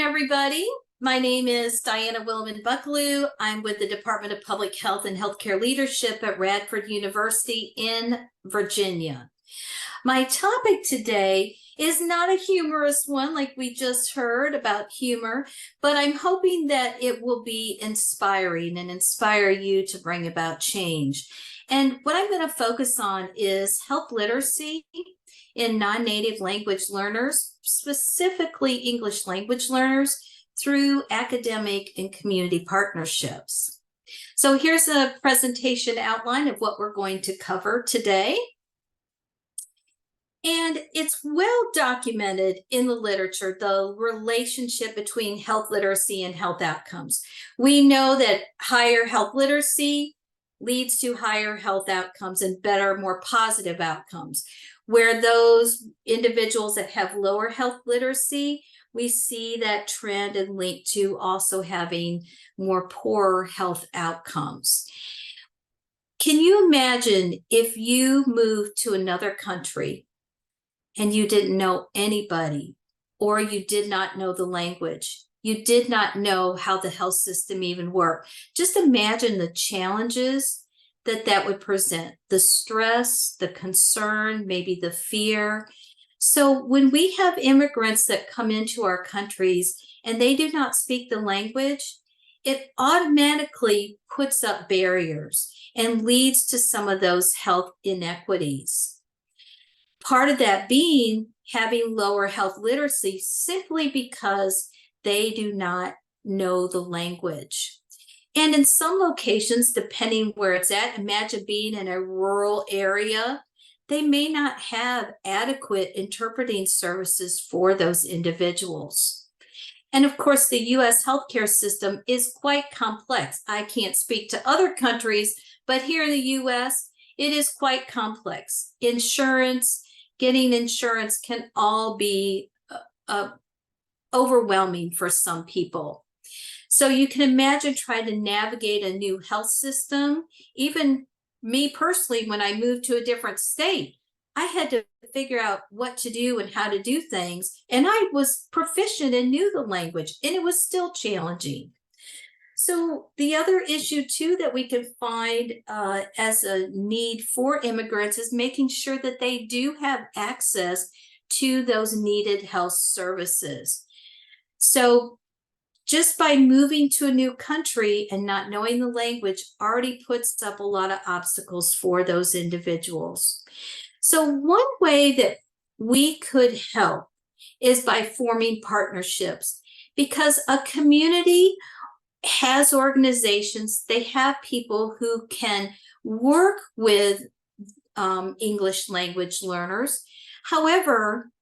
everybody. My name is Diana Willeman-Buckelew. I'm with the Department of Public Health and Healthcare Leadership at Radford University in Virginia. My topic today is not a humorous one like we just heard about humor, but I'm hoping that it will be inspiring and inspire you to bring about change. And what I'm going to focus on is health literacy in non-native language learners, specifically English language learners, through academic and community partnerships. So here's a presentation outline of what we're going to cover today. And it's well documented in the literature, the relationship between health literacy and health outcomes. We know that higher health literacy leads to higher health outcomes and better, more positive outcomes. Where those individuals that have lower health literacy, we see that trend and link to also having more poorer health outcomes. Can you imagine if you moved to another country and you didn't know anybody, or you did not know the language? You did not know how the health system even worked. Just imagine the challenges that would present, the stress, the concern, maybe the fear. So when we have immigrants that come into our countries and they do not speak the language, it automatically puts up barriers and leads to some of those health inequities. Part of that being having lower health literacy simply because they do not know the language. And in some locations, depending where it's at, imagine being in a rural area, they may not have adequate interpreting services for those individuals. And of course, the US healthcare system is quite complex. I can't speak to other countries, but here in the US, it is quite complex. Insurance, getting insurance can all be overwhelming for some people. So you can imagine trying to navigate a new health system. Even me personally, when I moved to a different state, I had to figure out what to do and how to do things. And I was proficient and knew the language, and it was still challenging. So the other issue too that we can find as a need for immigrants is making sure that they do have access to those needed health services. So just by moving to a new country and not knowing the language already puts up a lot of obstacles for those individuals. So one way that we could help is by forming partnerships, because a community has organizations, they have people who can work with English language learners. However,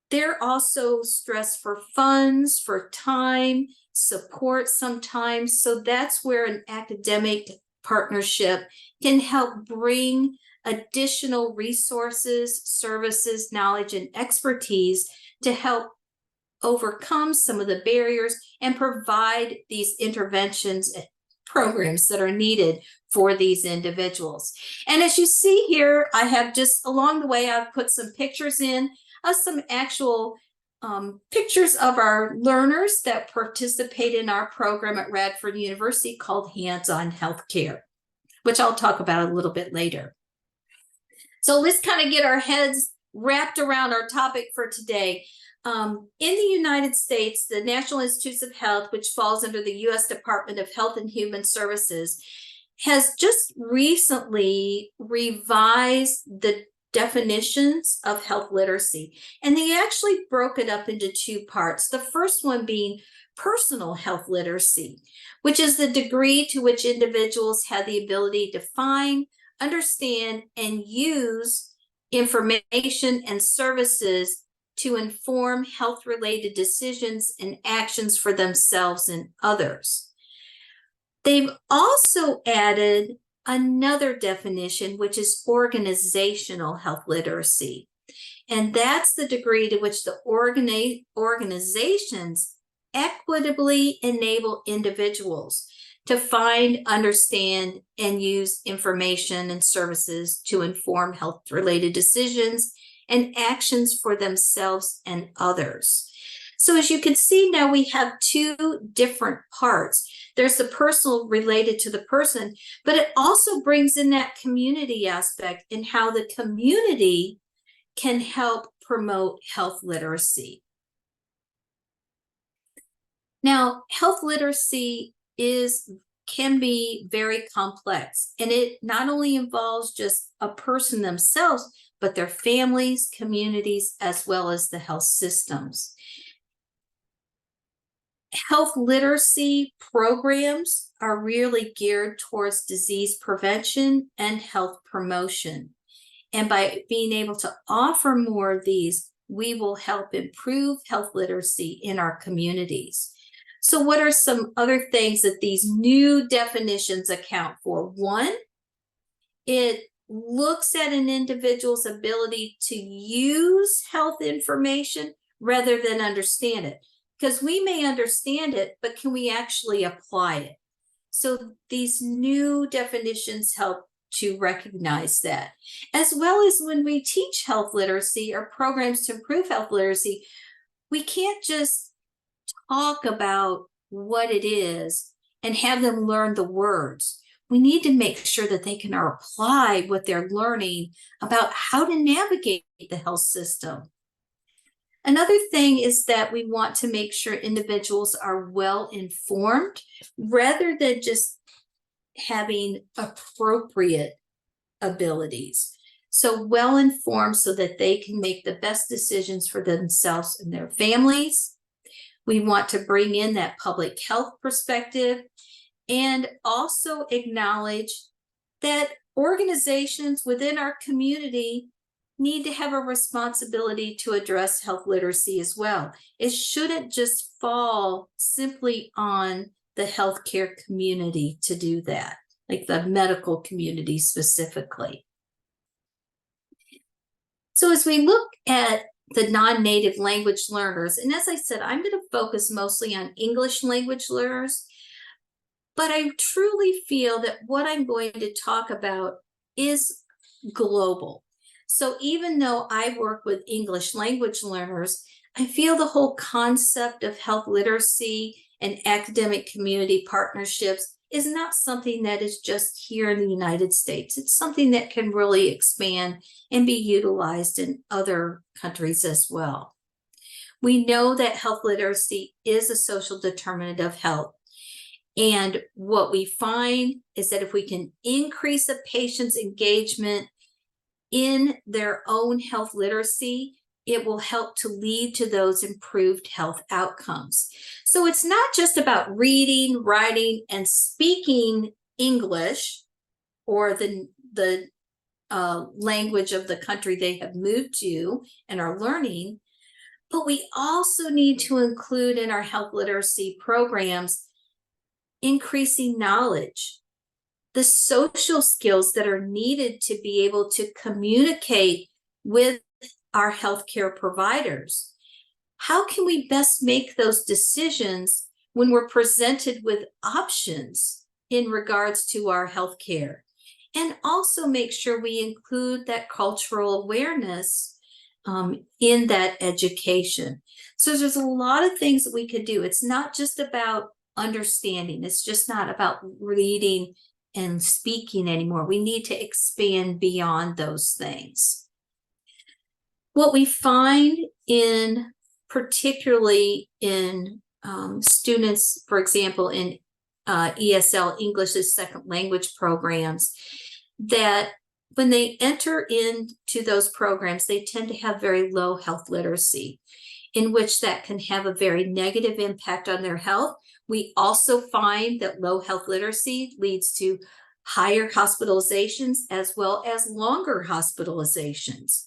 they're also stressed for funds, for time, support sometimes. So that's where an academic partnership can help bring additional resources, services, knowledge, and expertise to help overcome some of the barriers and provide these interventions and programs that are needed for these individuals. And as you see here, I have just along the way, I've put some pictures in of some actual pictures of our learners that participate in our program at Radford University called Hands-on Healthcare, which I'll talk about a little bit later. So let's kind of get our heads wrapped around our topic for today. In the United States, the National Institutes of Health, which falls under the U.S. Department of Health and Human Services, has just recently revised the definitions of health literacy. And they actually broke it up into two parts. The first one being personal health literacy, which is the degree to which individuals have the ability to find, understand, and use information and services to inform health-related decisions and actions for themselves and others. They've also added another definition, which is organizational health literacy. And that's the degree to which the organizations equitably enable individuals to find, understand, and use information and services to inform health-related decisions and actions for themselves and others. So as you can see now, we have two different parts. There's the personal related to the person, but it also brings in that community aspect and how the community can help promote health literacy. Now, health literacy can be very complex, and it not only involves just a person themselves, but their families, communities, as well as the health systems. Health literacy programs are really geared towards disease prevention and health promotion. And by being able to offer more of these, we will help improve health literacy in our communities. So what are some other things that these new definitions account for? One, it looks at an individual's ability to use health information rather than understand it. Because we may understand it, but can we actually apply it? So these new definitions help to recognize that. As well as when we teach health literacy or programs to improve health literacy, we can't just talk about what it is and have them learn the words. We need to make sure that they can apply what they're learning about how to navigate the health system. Another thing is that we want to make sure individuals are well informed rather than just having appropriate abilities. So well informed so that they can make the best decisions for themselves and their families. We want to bring in that public health perspective and also acknowledge that organizations within our community need to have a responsibility to address health literacy as well. It shouldn't just fall simply on the healthcare community to do that, like the medical community specifically. So as we look at the non-native language learners, and as I said, I'm going to focus mostly on English language learners, but I truly feel that what I'm going to talk about is global. So even though I work with English language learners, I feel the whole concept of health literacy and academic community partnerships is not something that is just here in the United States. It's something that can really expand and be utilized in other countries as well. We know that health literacy is a social determinant of health. And what we find is that if we can increase a patient's engagement in their own health literacy, it will help to lead to those improved health outcomes. So it's not just about reading, writing, and speaking English or the language of the country they have moved to and are learning, but we also need to include in our health literacy programs increasing knowledge, the social skills that are needed to be able to communicate with our healthcare providers. How can we best make those decisions when we're presented with options in regards to our healthcare? And also make sure we include that cultural awareness in that education. So there's a lot of things that we could do. It's not just about understanding. It's just not about reading and speaking anymore. We need to expand beyond those things. What we find in particularly in students, for example, in ESL, English as Second Language programs, that when they enter into those programs, they tend to have very low health literacy, in which that can have a very negative impact on their health. We also find that low health literacy leads to higher hospitalizations as well as longer hospitalizations.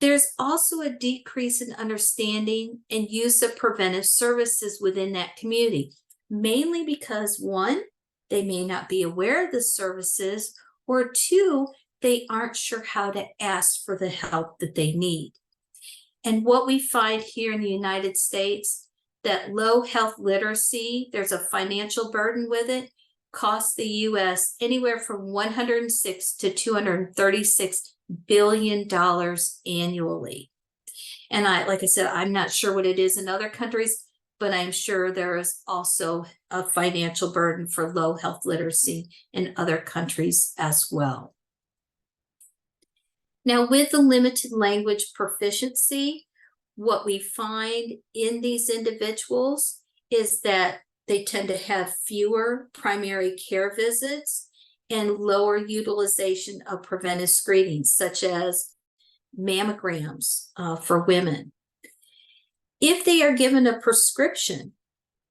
There's also a decrease in understanding and use of preventive services within that community, mainly because one, they may not be aware of the services, or two, they aren't sure how to ask for the help that they need. And what we find here in the United States, that low health literacy, there's a financial burden with it, costs the US anywhere from $106 to $236 billion annually. And like I said, I'm not sure what it is in other countries, but I'm sure there is also a financial burden for low health literacy in other countries as well. Now, with the limited language proficiency, what we find in these individuals is that they tend to have fewer primary care visits and lower utilization of preventive screenings, such as mammograms for women. If they are given a prescription,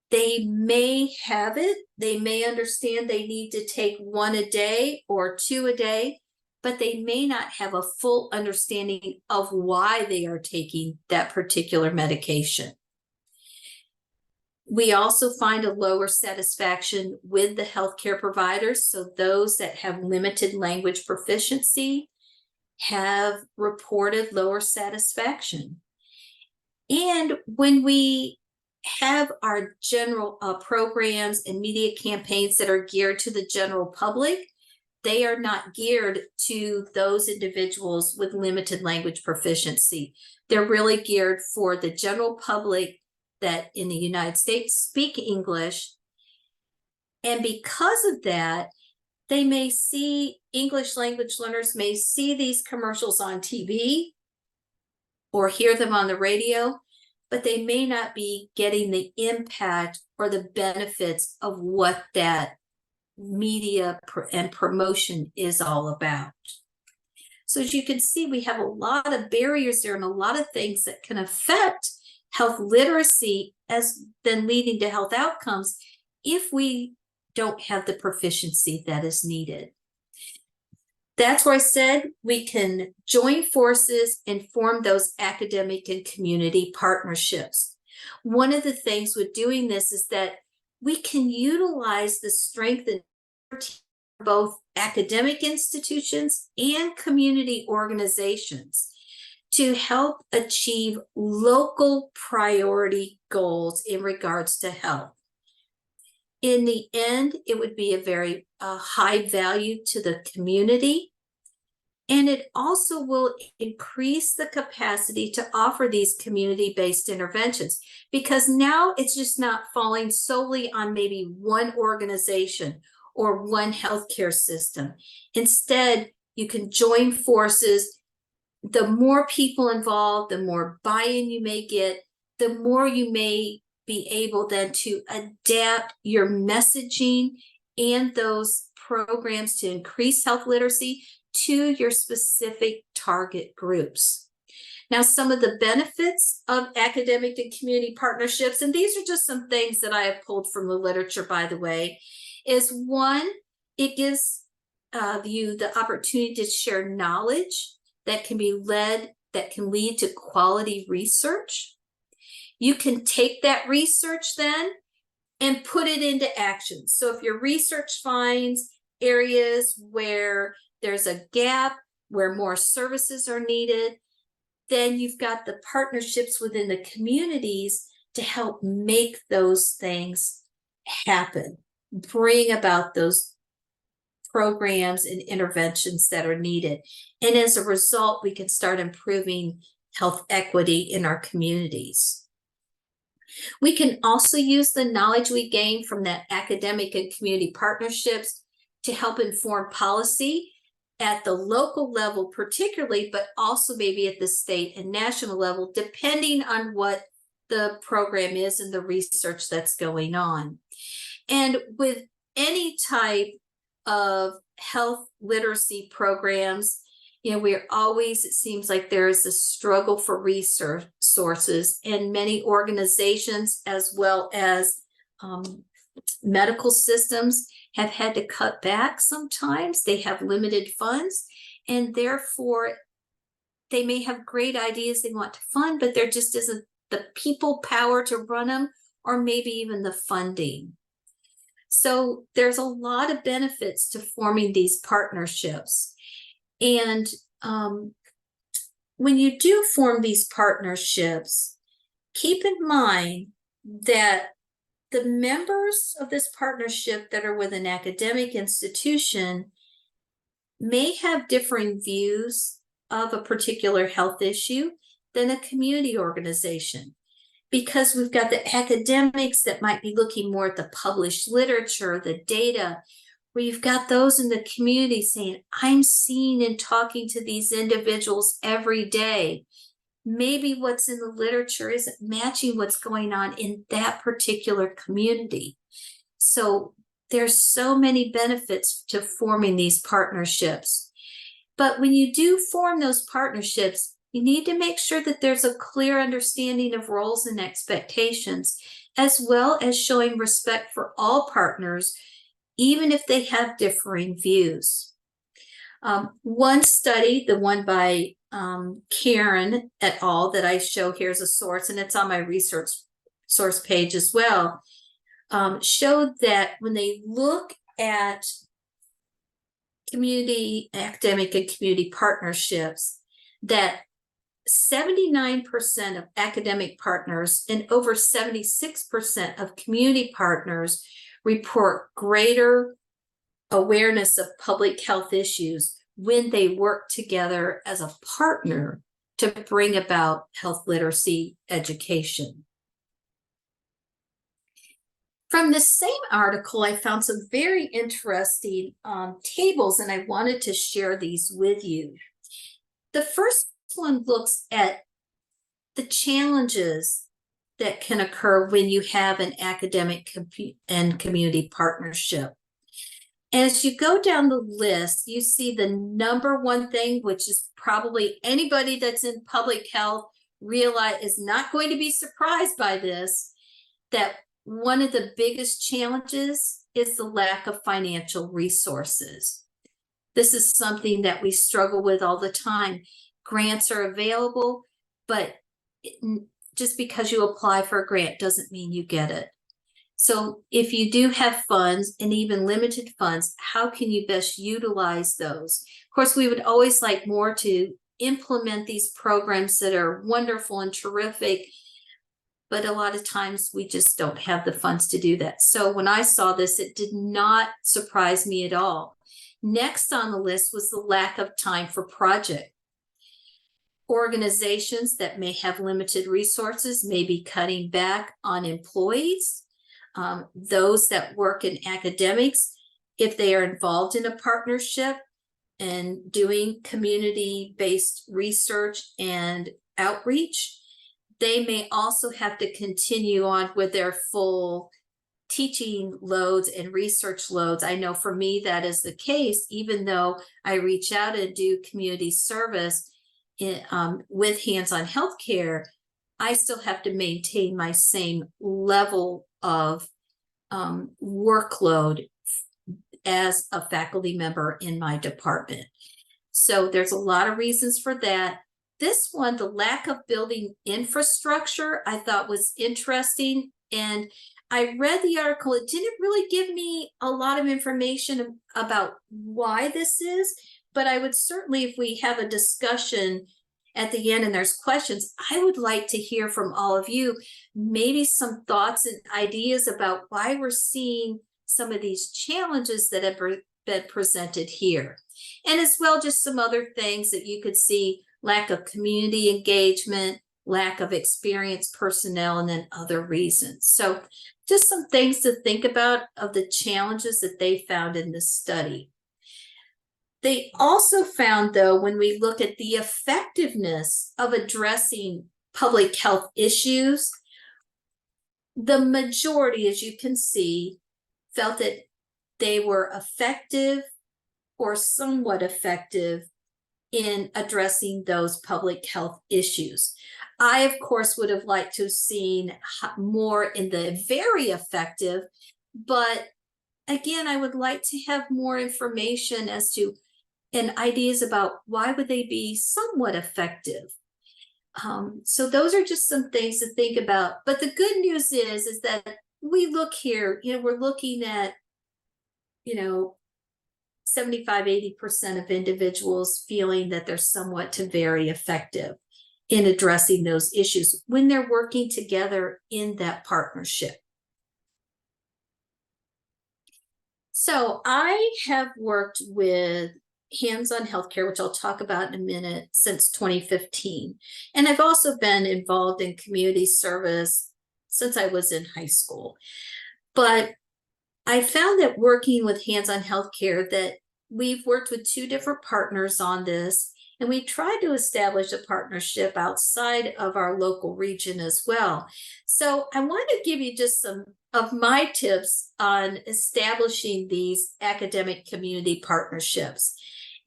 they may have it, they may understand they need to take 1 a day or 2 a day, but they may not have a full understanding of why they are taking that particular medication. We also find a lower satisfaction with the healthcare providers. So those that have limited language proficiency have reported lower satisfaction. And when we have our general programs and media campaigns that are geared to the general public, they are not geared to those individuals with limited language proficiency. They're really geared for the general public that in the United States speak English. And because of that, they may see, English language learners may see these commercials on TV or hear them on the radio, but they may not be getting the impact or the benefits of what that media and promotion is all about. So as you can see, we have a lot of barriers there and a lot of things that can affect health literacy as then leading to health outcomes if we don't have the proficiency that is needed. That's where I said we can join forces and form those academic and community partnerships. One of the things with doing this is that we can utilize the strength and both academic institutions and community organizations to help achieve local priority goals in regards to health. In the end, it would be a very high value to the community, and it also will increase the capacity to offer these community-based interventions, because now it's just not falling solely on maybe one organization or one healthcare system. Instead, you can join forces. The more people involved, the more buy-in you may get, the more you may be able then to adapt your messaging and those programs to increase health literacy to your specific target groups. Now, some of the benefits of academic and community partnerships, and these are just some things that I have pulled from the literature, by the way, is one, it gives you the opportunity to share knowledge that can lead to quality research. You can take that research then and put it into action. So if your research finds areas where there's a gap, where more services are needed, then you've got the partnerships within the communities to help make those things happen, bring about those programs and interventions that are needed. And as a result, we can start improving health equity in our communities. We can also use the knowledge we gain from that academic and community partnerships to help inform policy at the local level particularly, but also maybe at the state and national level, depending on what the program is and the research that's going on. And with any type of health literacy programs, we're always, it seems like there is a struggle for resources, and many organizations as well as medical systems have had to cut back sometimes. They have limited funds, and therefore they may have great ideas they want to fund, but there just isn't the people power to run them, or maybe even the funding. So there's a lot of benefits to forming these partnerships. And when you do form these partnerships, keep in mind that the members of this partnership that are with an academic institution may have differing views of a particular health issue. than a community organization, because we've got the academics that might be looking more at the published literature, the data, where you've got those in the community saying, I'm seeing and talking to these individuals every day. Maybe what's in the literature isn't matching what's going on in that particular community. So there's so many benefits to forming these partnerships. But when you do form those partnerships, you need to make sure that there's a clear understanding of roles and expectations, as well as showing respect for all partners, even if they have differing views. One study, the one by Karen et al. That I show here as a source, and it's on my research source page as well, showed that when they look at community, academic and community partnerships, that 79% of academic partners and over 76% of community partners report greater awareness of public health issues when they work together as a partner to bring about health literacy education. From the same article, I found some very interesting tables, and I wanted to share these with you. The first one looks at the challenges that can occur when you have an academic and community partnership. As you go down the list, you see the number one thing, which is probably anybody that's in public health is not going to be surprised by this, that one of the biggest challenges is the lack of financial resources. This is something that we struggle with all the time. Grants are available, but just because you apply for a grant doesn't mean you get it. So if you do have funds, and even limited funds, how can you best utilize those? Of course, we would always like more to implement these programs that are wonderful and terrific, but a lot of times we just don't have the funds to do that. So when I saw this, it did not surprise me at all. Next on the list was the lack of time for project. Organizations that may have limited resources may be cutting back on employees. Those that work in academics, if they are involved in a partnership and doing community-based research and outreach, they may also have to continue on with their full teaching loads and research loads. I know for me that is the case, even though I reach out and do community service with hands-on healthcare, I still have to maintain my same level of workload as a faculty member in my department. So there's a lot of reasons for that. This one, the lack of building infrastructure, I thought was interesting. And I read the article. It didn't really give me a lot of information about why this is, but I would certainly, if we have a discussion at the end and there's questions, I would like to hear from all of you, maybe some thoughts and ideas about why we're seeing some of these challenges that have been presented here. And as well, just some other things that you could see: lack of community engagement, lack of experienced personnel, and then other reasons. So just some things to think about of the challenges that they found in this study. They also found, though, when we look at the effectiveness of addressing public health issues, the majority, as you can see, felt that they were effective or somewhat effective in addressing those public health issues. I, of course, would have liked to have seen more in the very effective, but again, I would like to have more information as to and ideas about why would they be somewhat effective. So those are just some things to think about. But the good news is that we look here, we're looking at, 75, 80% of individuals feeling that they're somewhat to very effective in addressing those issues when they're working together in that partnership. So I have worked with hands-on healthcare, which I'll talk about in a minute, since 2015. And I've also been involved in community service since I was in high school. But I found that working with hands-on healthcare, that we've worked with 2 different partners on this, and we tried to establish a partnership outside of our local region as well. So I want to give you just some of my tips on establishing these academic community partnerships.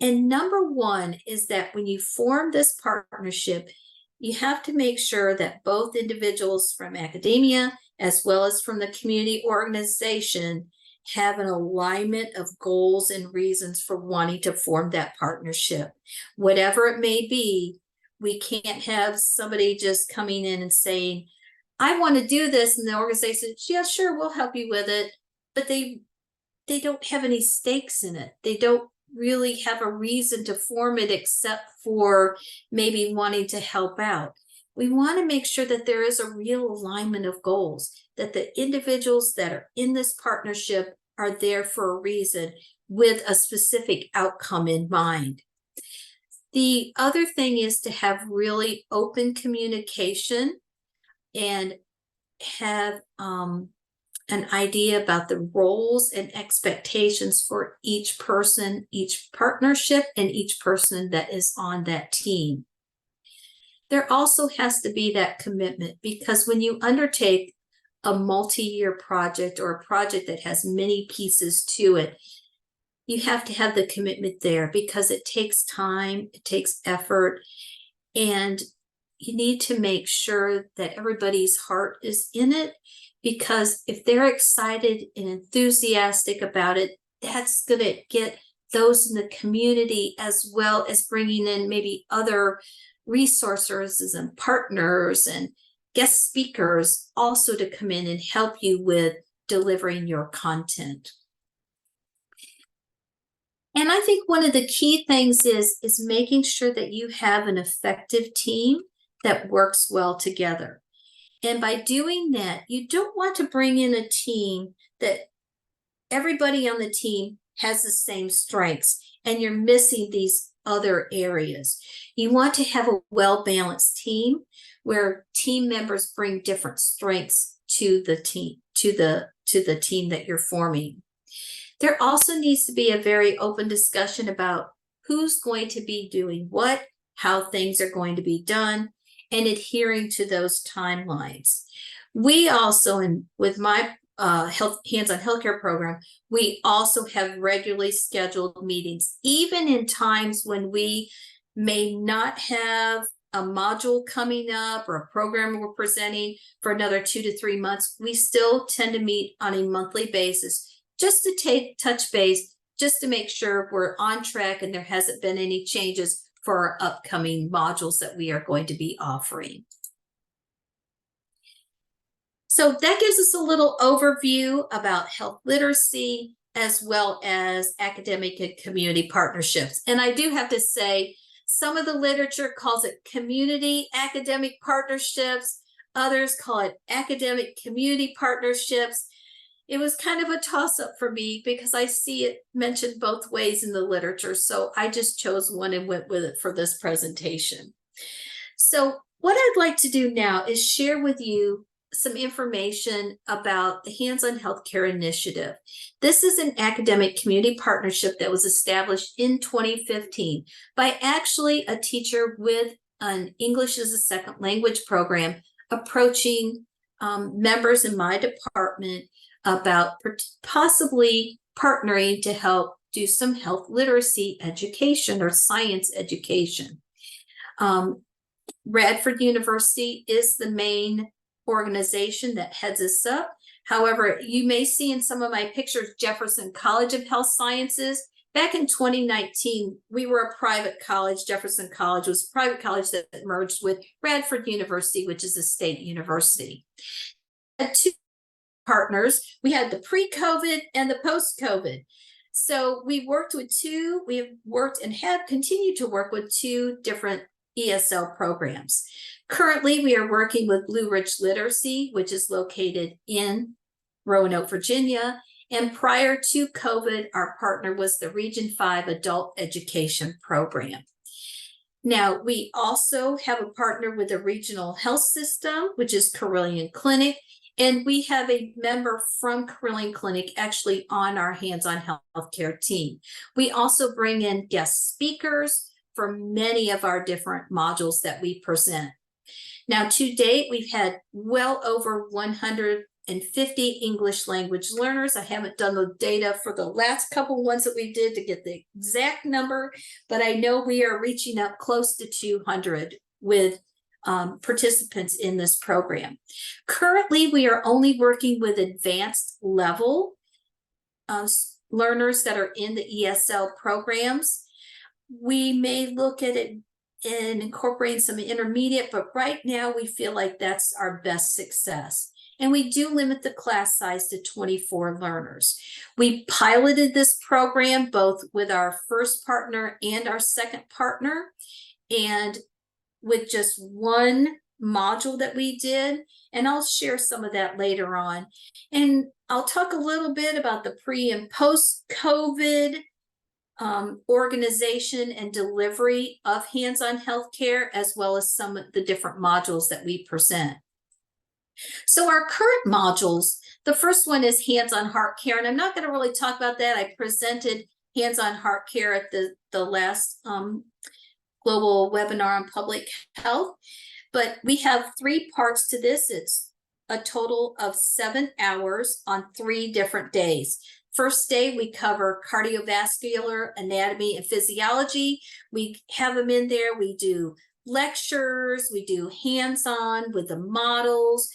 And number 1 is that when you form this partnership, you have to make sure that both individuals from academia as well as from the community organization have an alignment of goals and reasons for wanting to form that partnership. Whatever it may be, we can't have somebody just coming in and saying, I want to do this, and the organization says, yeah, sure, we'll help you with it, but they don't have any stakes in it. They don't really have a reason to form it except for maybe wanting to help out. We want to make sure that there is a real alignment of goals, that the individuals that are in this partnership are there for a reason with a specific outcome in mind. The other thing is to have really open communication and have an idea about the roles and expectations for each person, each partnership, and each person that is on that team. There also has to be that commitment, because when you undertake a multi-year project or a project that has many pieces to it, you have to have the commitment there, because it takes time, it takes effort, and you need to make sure that everybody's heart is in it, because if they're excited and enthusiastic about it, that's going to get those in the community, as well as bringing in maybe other resources and partners and guest speakers also to come in and help you with delivering your content. And I think one of the key things is making sure that you have an effective team that works well together. And by doing that, you don't want to bring in a team that everybody on the team has the same strengths and you're missing these other areas. You want to have a well-balanced team where team members bring different strengths to the team, to the team that you're forming. There also needs to be a very open discussion about who's going to be doing what, how things are going to be done, and adhering to those timelines. We also, with my hands-on healthcare program, we also have regularly scheduled meetings, even in times when we may not have a module coming up or a program we're presenting for another 2 to 3 months. We still tend to meet on a monthly basis, just to touch base, just to make sure we're on track and there hasn't been any changes for our upcoming modules that we are going to be offering. So that gives us a little overview about health literacy as well as academic and community partnerships. And I do have to say, some of the literature calls it community academic partnerships. Others call it academic community partnerships. It was kind of a toss-up for me because I see it mentioned both ways in the literature. So I just chose one and went with it for this presentation. So what I'd like to do now is share with you some information about the Hands-on Healthcare Initiative. This is an academic community partnership that was established in 2015 by actually a teacher with an English as a Second Language program approaching members in my department about possibly partnering to help do some health literacy education or science education. Radford University is the main organization that heads us up. However, you may see in some of my pictures Jefferson College of Health Sciences. Back in 2019, we were a private college. Jefferson College was a private college that merged with Radford University, which is a state university. Two partners, we had the pre-COVID and the post-COVID. So we worked and have continued to work with 2 different ESL programs. Currently, we are working with Blue Ridge Literacy, which is located in Roanoke, Virginia, And prior to COVID, our partner was the Region 5 Adult Education Program. Now, we also have a partner with a regional health system, which is Carilion Clinic, and we have a member from Carilion Clinic actually on our hands-on healthcare team. We also bring in guest speakers for many of our different modules that we present. Now, to date, we've had well over 150 English language learners. I haven't done the data for the last couple ones that we did to get the exact number, but I know we are reaching up close to 200 with participants in this program. Currently, we are only working with advanced level learners that are in the ESL programs. We may look at it and incorporating some intermediate, but right now we feel like that's our best success. And we do limit the class size to 24 learners. We piloted this program both with our first partner and our second partner, and with just one module that we did, and I'll share some of that later on. And I'll talk a little bit about the pre and post-COVID organization and delivery of hands-on healthcare, as well as some of the different modules that we present. So our current modules, the first one is hands-on heart care, and I'm not going to really talk about that. I presented hands-on heart care at the last global webinar on public health, but we have 3 parts to this. It's a total of 7 hours on 3 different days. First day, we cover cardiovascular anatomy and physiology. We have them in there. We do lectures, we do hands-on with the models,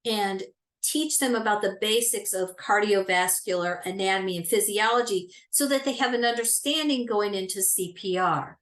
and teach them about the basics of cardiovascular anatomy and physiology so that they have an understanding going into CPR.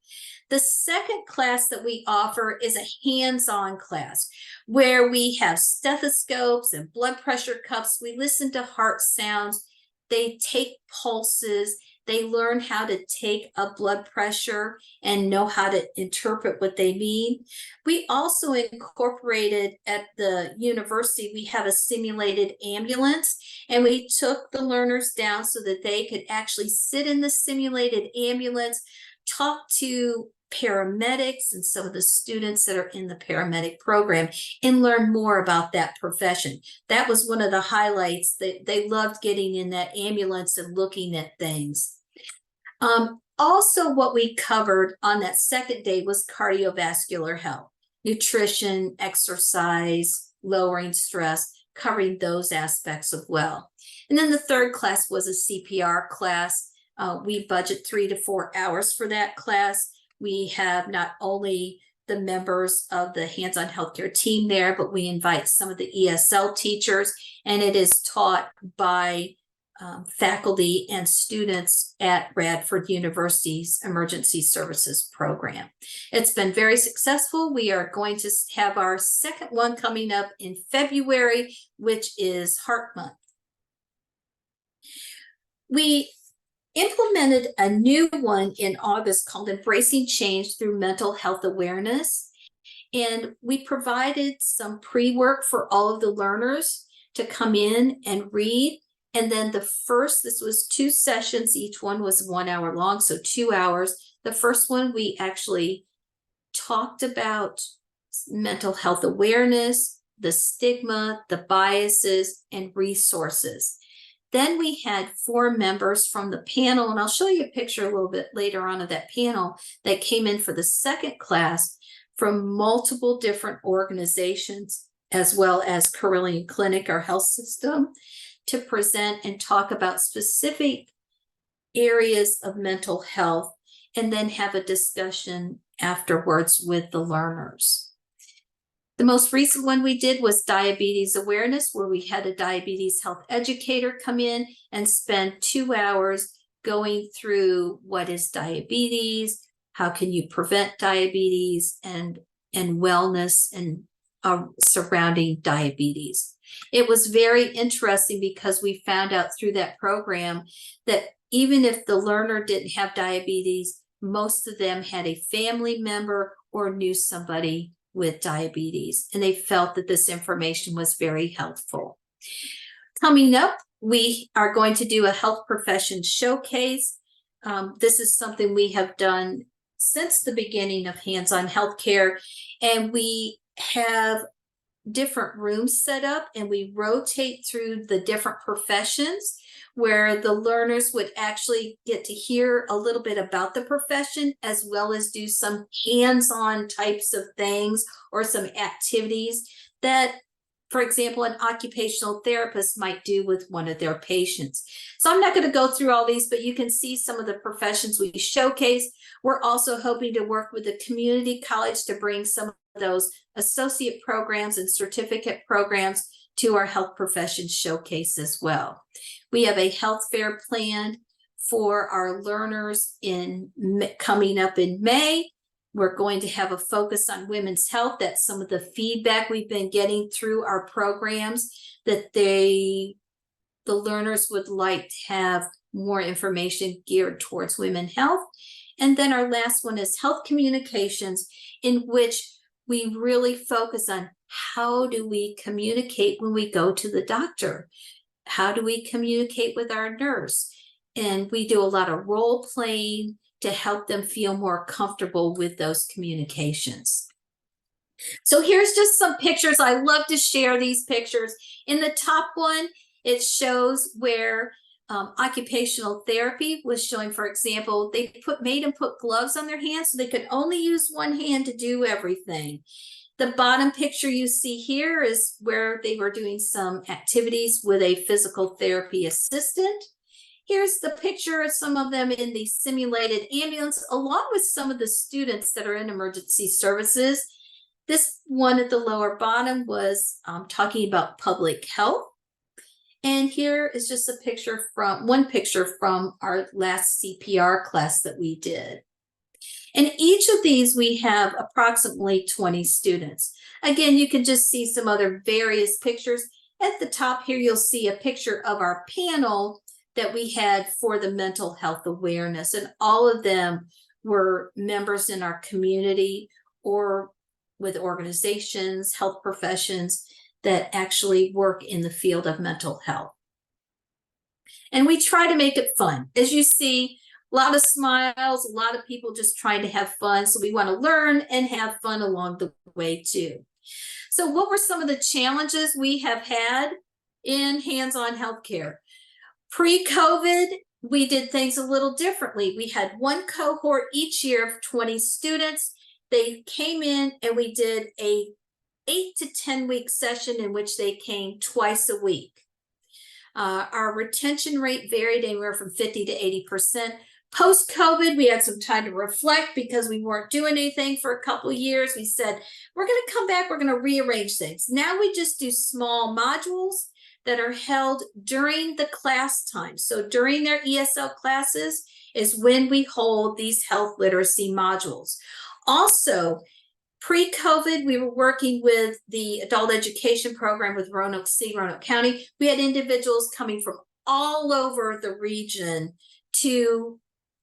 The second class that we offer is a hands-on class where we have stethoscopes and blood pressure cuffs. We listen to heart sounds. They take pulses. They learn how to take a blood pressure and know how to interpret what they mean. We also incorporated at the university, we have a simulated ambulance, and we took the learners down so that they could actually sit in the simulated ambulance, talk to paramedics and some of the students that are in the paramedic program, and learn more about that profession. That was one of the highlights. They loved getting in that ambulance and looking at things. Also, what we covered on that second day was cardiovascular health, nutrition, exercise, lowering stress, covering those aspects as well. And then the third class was a CPR class. We budget 3 to 4 hours for that class. We have not only the members of the hands-on healthcare team there, but we invite some of the ESL teachers, and it is taught by faculty and students at Radford University's Emergency Services Program. It's been very successful. We are going to have our second one coming up in February, which is Heart Month. We implemented a new one in August called Embracing Change Through Mental Health Awareness. And we provided some pre-work for all of the learners to come in and read. And then this was 2 sessions. Each one was 1 hour long, so 2 hours. The first one, we actually talked about mental health awareness, the stigma, the biases, and resources. Then we had 4 members from the panel, and I'll show you a picture a little bit later on of that panel that came in for the second class from multiple different organizations, as well as Carilion Clinic, our health system, to present and talk about specific areas of mental health, and then have a discussion afterwards with the learners. The most recent one we did was diabetes awareness, where we had a diabetes health educator come in and spend 2 hours going through what is diabetes, how can you prevent diabetes, and wellness and surrounding diabetes. It was very interesting because we found out through that program that even if the learner didn't have diabetes, most of them had a family member or knew somebody with diabetes, and they felt that this information was very helpful. Coming up, We are going to do a health profession showcase. This is something we have done since the beginning of Hands-On Healthcare, and we have different rooms set up, and we rotate through the different professions where the learners would actually get to hear a little bit about the profession, as well as do some hands-on types of things or some activities that, for example, an occupational therapist might do with one of their patients. So I'm not going to go through all these, but you can see some of the professions we showcase. We're also hoping to work with the community college to bring some of those associate programs and certificate programs to our health profession showcase as well. We have a health fair planned for our learners coming up in May. We're going to have a focus on women's health. That's some of the feedback we've been getting through our programs, that the learners would like to have more information geared towards women's health. And then our last one is health communications, in which we really focus on how do we communicate when we go to the doctor? How do we communicate with our nurse? And we do a lot of role playing to help them feel more comfortable with those communications. So here's just some pictures. I love to share these pictures. In the top one, it shows where occupational therapy was showing, for example, they made them put gloves on their hands so they could only use one hand to do everything. The bottom picture you see here is where they were doing some activities with a physical therapy assistant. Here's the picture of some of them in the simulated ambulance, along with some of the students that are in emergency services. This one at the lower bottom was talking about public health. And here is just one picture from our last CPR class that we did. In each of these, we have approximately 20 students. Again, you can just see some other various pictures. At the top here, you'll see a picture of our panel that we had for the mental health awareness. And all of them were members in our community or with organizations, health professions that actually work in the field of mental health. And we try to make it fun. As you see, a lot of smiles, a lot of people just trying to have fun. So we want to learn and have fun along the way too. So what were some of the challenges we have had in hands-on healthcare? Pre-COVID, we did things a little differently. We had one cohort each year of 20 students. They came in and we did a 8 to 10 week session in which they came twice a week. Our retention rate varied anywhere from 50 to 80%. Post-COVID, we had some time to reflect because we weren't doing anything for a couple of years. We said, we're going to come back, we're going to rearrange things. Now we just do small modules that are held during the class time. So during their ESL classes is when we hold these health literacy modules. Also, pre-COVID, we were working with the adult education program with Roanoke County. We had individuals coming from all over the region to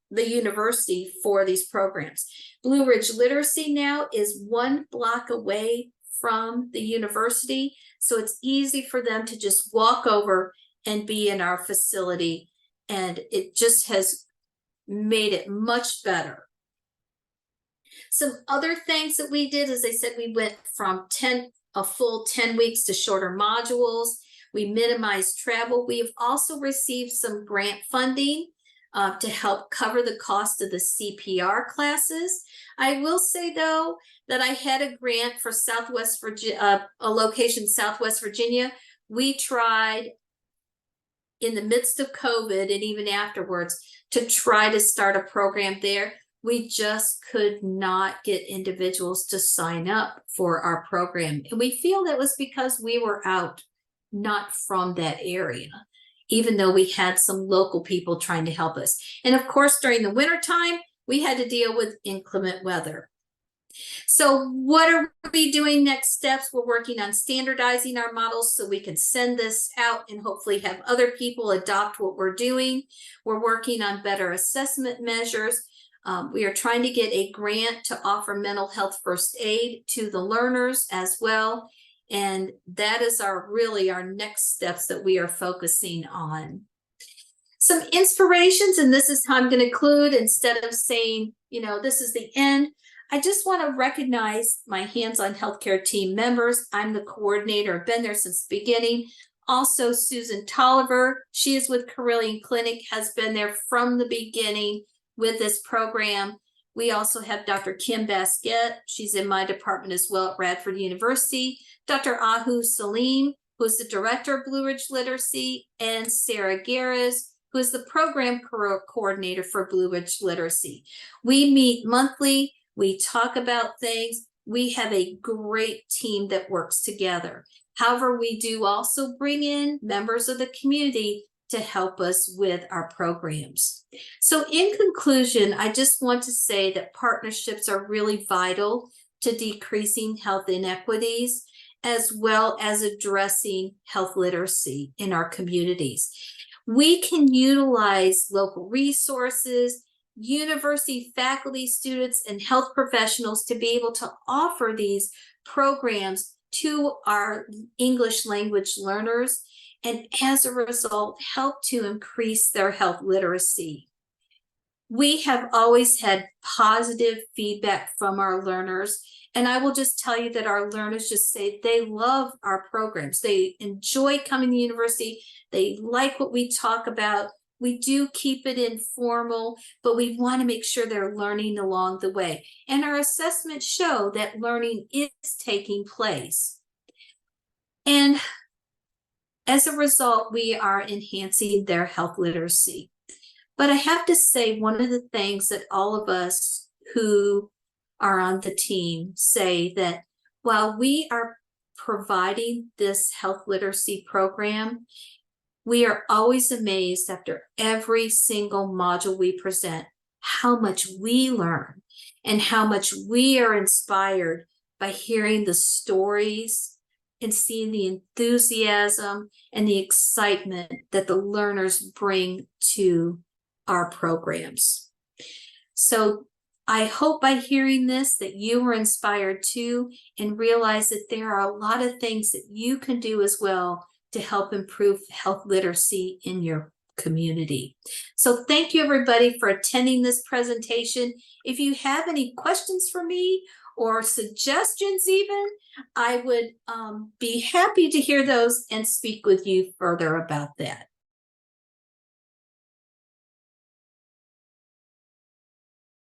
the university for these programs. Blue Ridge Literacy now is 1 block away from the university, so it's easy for them to just walk over and be in our facility, and it just has made it much better. Some other things that we did, as I said, we went from a full 10 weeks to shorter modules. We minimized travel. We have also received some grant funding to help cover the cost of the CPR classes. I will say, though, that I had a grant for Southwest Virginia, a location Southwest Virginia. We tried in the midst of COVID and even afterwards to try to start a program there. We just could not get individuals to sign up for our program. And we feel that was because we were out, not from that area, even though we had some local people trying to help us. And of course, during the wintertime, we had to deal with inclement weather. So what are we doing next steps? We're working on standardizing our models so we can send this out and hopefully have other people adopt what we're doing. We're working on better assessment measures. We are trying to get a grant to offer mental health first aid to the learners as well. And that is really our next steps that we are focusing on. Some inspirations, and this is how I'm going to conclude instead of saying, this is the end. I just want to recognize my hands-on healthcare team members. I'm the coordinator. I've been there since the beginning. Also, Susan Tolliver, she is with Carilion Clinic, has been there from the beginning with this program. We also have Dr. Kim Basquette. She's in my department as well at Radford University. Dr. Ahu Salim, who is the director of Blue Ridge Literacy, and Sarah Garris, who is the program coordinator for Blue Ridge Literacy. We meet monthly. We talk about things. We have a great team that works together. However, we do also bring in members of the community to help us with our programs. So in conclusion, I just want to say that partnerships are really vital to decreasing health inequities, as well as addressing health literacy in our communities. We can utilize local resources, university faculty, students, and health professionals to be able to offer these programs to our English language learners, and as a result, help to increase their health literacy. We have always had positive feedback from our learners, and I will just tell you that our learners just say they love our programs. They enjoy coming to university. They like what we talk about. We do keep it informal, but we want to make sure they're learning along the way. And our assessments show that learning is taking place. And as a result, we are enhancing their health literacy. But I have to say, one of the things that all of us who are on the team say that while we are providing this health literacy program, we are always amazed after every single module we present how much we learn and how much we are inspired by hearing the stories and seeing the enthusiasm and the excitement that the learners bring to our programs. So I hope by hearing this that you were inspired too, and realize that there are a lot of things that you can do as well to help improve health literacy in your community. So thank you everybody for attending this presentation. If you have any questions for me or suggestions even, I would be happy to hear those and speak with you further about that.